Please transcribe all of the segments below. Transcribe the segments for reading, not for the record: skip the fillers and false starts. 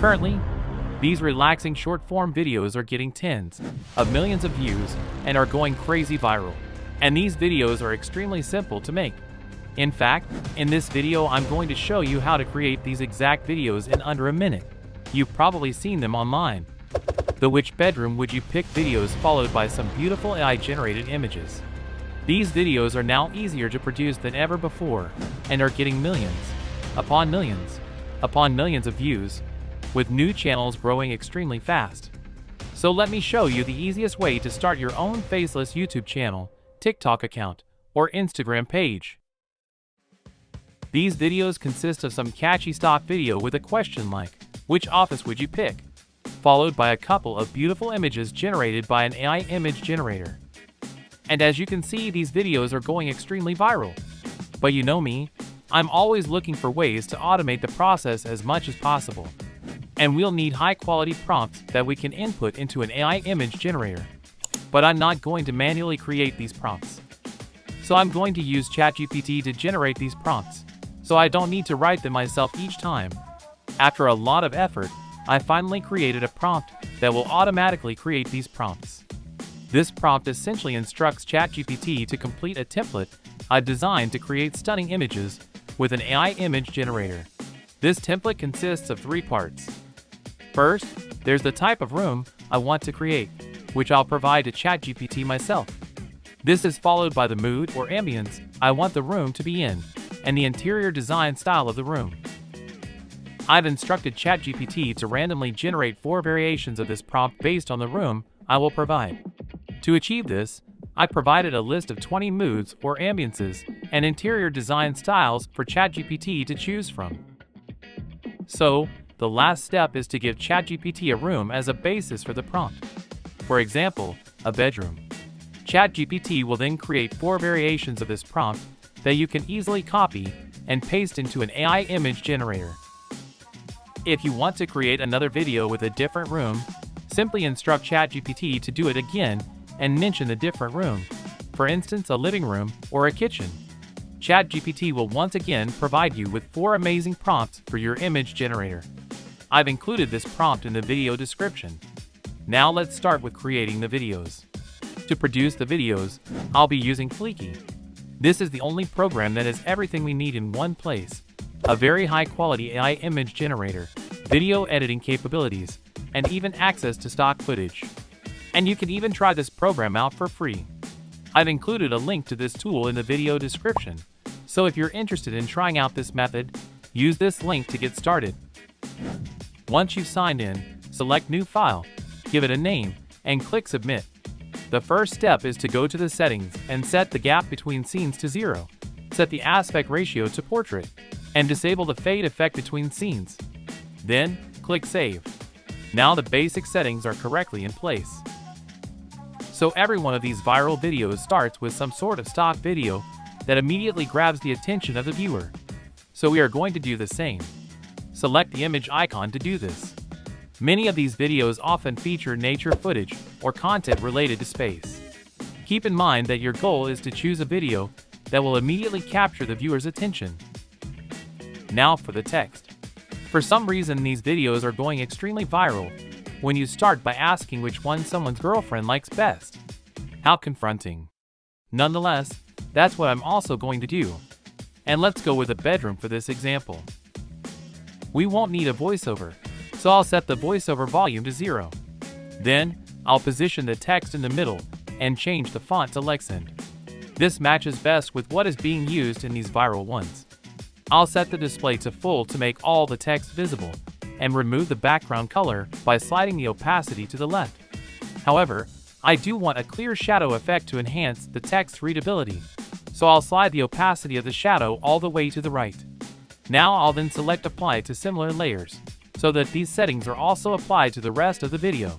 Currently, these relaxing short-form videos are getting tens of millions of views and are going crazy viral. And these videos are extremely simple to make. In fact, in this video I'm going to show you how to create these exact videos in under a minute. You've probably seen them online. The which bedroom would you pick videos followed by some beautiful AI-generated images. These videos are now easier to produce than ever before and are getting millions upon millions upon millions of views, with new channels growing extremely fast. So let me show you the easiest way to start your own faceless YouTube channel, TikTok account, or Instagram page. These videos consist of some catchy stock video with a question like, which office would you pick? Followed by a couple of beautiful images generated by an AI image generator. And as you can see, these videos are going extremely viral. But you know me, I'm always looking for ways to automate the process as much as possible. And we'll need high-quality prompts that we can input into an AI image generator. But I'm not going to manually create these prompts. So I'm going to use ChatGPT to generate these prompts, so I don't need to write them myself each time. After a lot of effort, I finally created a prompt that will automatically create these prompts. This prompt essentially instructs ChatGPT to complete a template I've designed to create stunning images with an AI image generator. This template consists of 3 parts. First, there's the type of room I want to create, which I'll provide to ChatGPT myself. This is followed by the mood or ambience I want the room to be in, and the interior design style of the room. I've instructed ChatGPT to randomly generate 4 variations of this prompt based on the room I will provide. To achieve this, I provided a list of 20 moods or ambiences and interior design styles for ChatGPT to choose from. So, the last step is to give ChatGPT a room as a basis for the prompt. For example, a bedroom. ChatGPT will then create 4 variations of this prompt that you can easily copy and paste into an AI image generator. If you want to create another video with a different room, simply instruct ChatGPT to do it again and mention the different room, for instance a living room or a kitchen. ChatGPT will once again provide you with 4 amazing prompts for your image generator. I've included this prompt in the video description. Now let's start with creating the videos. To produce the videos, I'll be using Fleeky. This is the only program that has everything we need in one place. A very high-quality AI image generator, video editing capabilities, and even access to stock footage. And you can even try this program out for free. I've included a link to this tool in the video description, so if you're interested in trying out this method, use this link to get started. Once you've signed in, select New File, give it a name, and click Submit. The first step is to go to the settings and set the gap between scenes to 0, set the aspect ratio to portrait, and disable the fade effect between scenes. Then, click Save. Now the basic settings are correctly in place. So every one of these viral videos starts with some sort of stock video that immediately grabs the attention of the viewer. So we are going to do the same. Select the image icon to do this. Many of these videos often feature nature footage or content related to space. Keep in mind that your goal is to choose a video that will immediately capture the viewer's attention. Now for the text. For some reason these videos are going extremely viral when you start by asking which one someone's girlfriend likes best. How confronting. Nonetheless, that's what I'm also going to do. And let's go with a bedroom for this example. We won't need a voiceover, so I'll set the voiceover volume to 0. Then, I'll position the text in the middle and change the font to Lexend. This matches best with what is being used in these viral ones. I'll set the display to full to make all the text visible, and remove the background color by sliding the opacity to the left. However, I do want a clear shadow effect to enhance the text readability, so I'll slide the opacity of the shadow all the way to the right. Now I'll then select Apply to similar layers, so that these settings are also applied to the rest of the video.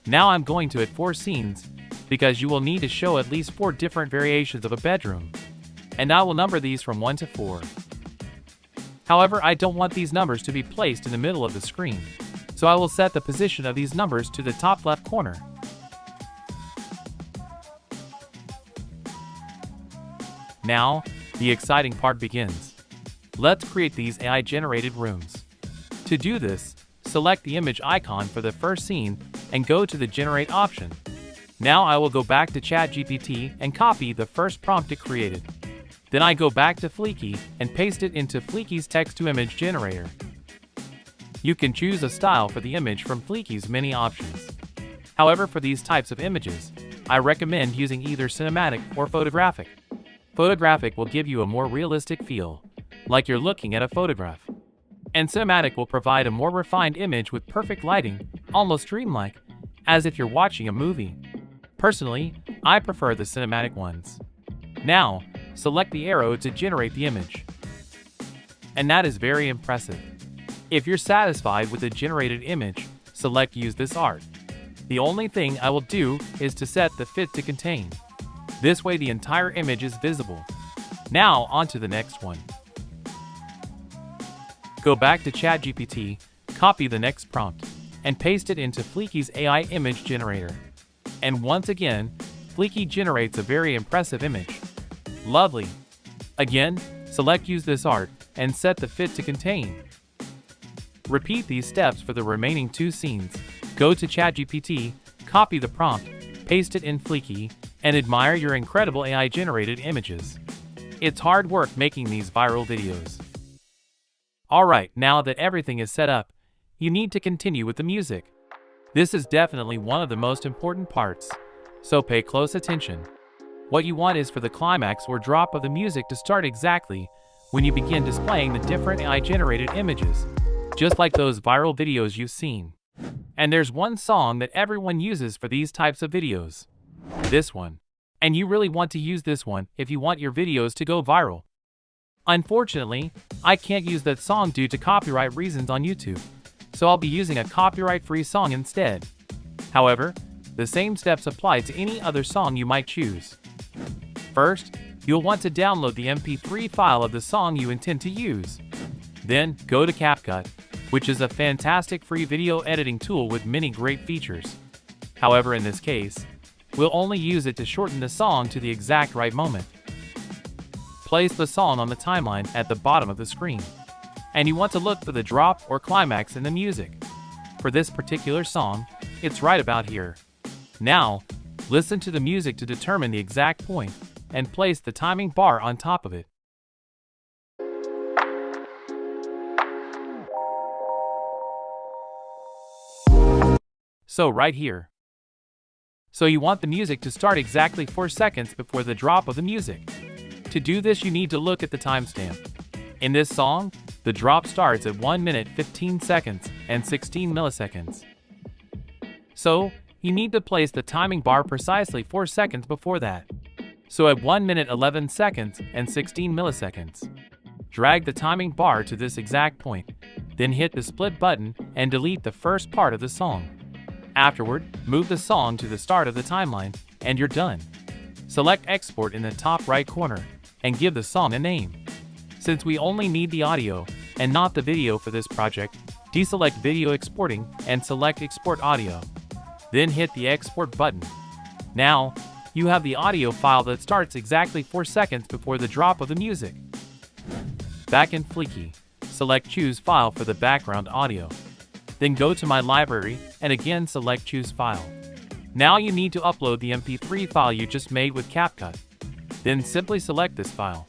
Now I'm going to add 4 scenes, because you will need to show at least 4 different variations of a bedroom, and I will number these from 1 to 4. However, I don't want these numbers to be placed in the middle of the screen, so I will set the position of these numbers to the top left corner. Now, the exciting part begins. Let's create these AI-generated rooms. To do this, select the image icon for the first scene and go to the Generate option. Now I will go back to ChatGPT and copy the first prompt it created. Then I go back to Fleeky and paste it into Fleeky's text-to-image generator. You can choose a style for the image from Fleeky's many options. However, for these types of images, I recommend using either cinematic or photographic. Photographic will give you a more realistic feel, like you're looking at a photograph. And cinematic will provide a more refined image with perfect lighting, almost dreamlike, as if you're watching a movie. Personally, I prefer the cinematic ones. Now, select the arrow to generate the image. And that is very impressive. If you're satisfied with the generated image, select Use this art. The only thing I will do is to set the fit to contain. This way the entire image is visible. Now on to the next one. Go back to ChatGPT, copy the next prompt, and paste it into Fleeky's AI image generator. And once again, Fleeky generates a very impressive image. Lovely! Again, select Use this art and set the fit to contain. Repeat these steps for the remaining 2 scenes. Go to ChatGPT, copy the prompt, paste it in Fleeky, and admire your incredible AI-generated images. It's hard work making these viral videos. Alright, now that everything is set up, you need to continue with the music. This is definitely one of the most important parts, so pay close attention. What you want is for the climax or drop of the music to start exactly when you begin displaying the different AI-generated images, just like those viral videos you've seen. And there's one song that everyone uses for these types of videos. This one. And you really want to use this one if you want your videos to go viral. Unfortunately, I can't use that song due to copyright reasons on YouTube, so I'll be using a copyright-free song instead. However, the same steps apply to any other song you might choose. First, you'll want to download the MP3 file of the song you intend to use. Then, go to CapCut, which is a fantastic free video editing tool with many great features. However, in this case, we'll only use it to shorten the song to the exact right moment. Place the song on the timeline at the bottom of the screen, and you want to look for the drop or climax in the music. For this particular song, it's right about here. Now, listen to the music to determine the exact point, and place the timing bar on top of it. So right here. So you want the music to start exactly 4 seconds before the drop of the music. To do this, you need to look at the timestamp. In this song, the drop starts at 1 minute 15 seconds and 16 milliseconds. So, you need to place the timing bar precisely 4 seconds before that. So at 1 minute 11 seconds and 16 milliseconds. Drag the timing bar to this exact point, then hit the split button and delete the first part of the song. Afterward, move the song to the start of the timeline, and you're done. Select Export in the top right corner, and give the song a name. Since we only need the audio, and not the video for this project, deselect Video Exporting and select Export Audio. Then hit the Export button. Now, you have the audio file that starts exactly 4 seconds before the drop of the music. Back in Fleeky, select Choose File for the background audio. Then go to My Library and again select Choose File. Now you need to upload the MP3 file you just made with CapCut. Then simply select this file.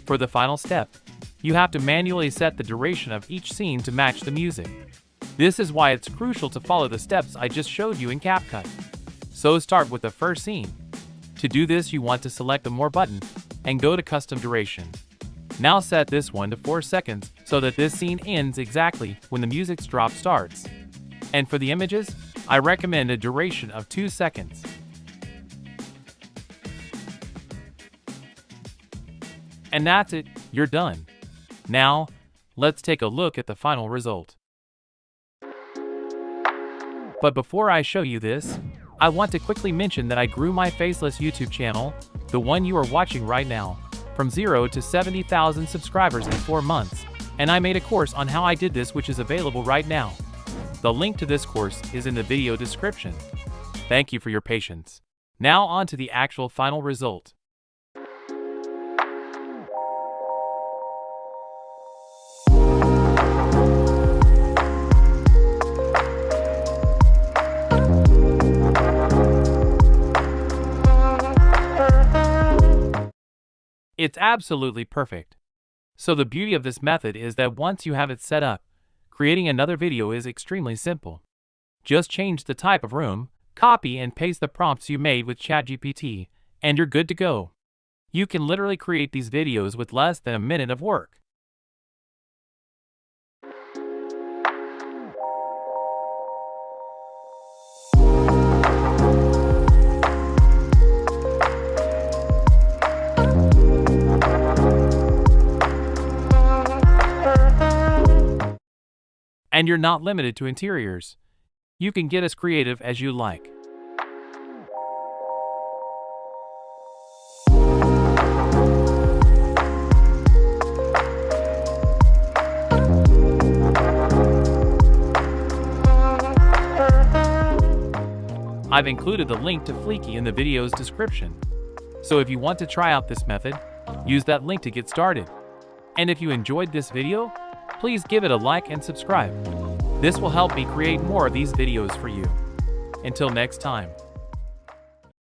For the final step, you have to manually set the duration of each scene to match the music. This is why it's crucial to follow the steps I just showed you in CapCut. So start with the first scene. To do this, you want to select the More button and go to Custom Duration. Now set this one to 4 seconds so that this scene ends exactly when the music's drop starts. And for the images, I recommend a duration of 2 seconds. And that's it, you're done. Now, let's take a look at the final result. But before I show you this, I want to quickly mention that I grew my faceless YouTube channel, the one you are watching right now, from 0 to 70,000 subscribers in 4 months, and I made a course on how I did this, which is available right now. The link to this course is in the video description. Thank you for your patience. Now on to the actual final result. It's absolutely perfect. So the beauty of this method is that once you have it set up, creating another video is extremely simple. Just change the type of room, copy and paste the prompts you made with ChatGPT, and you're good to go. You can literally create these videos with less than a minute of work. And you're not limited to interiors. You can get as creative as you like. I've included the link to Fleeky in the video's description. So if you want to try out this method, use that link to get started. And if you enjoyed this video, please give it a like and subscribe. This will help me create more of these videos for you. Until next time.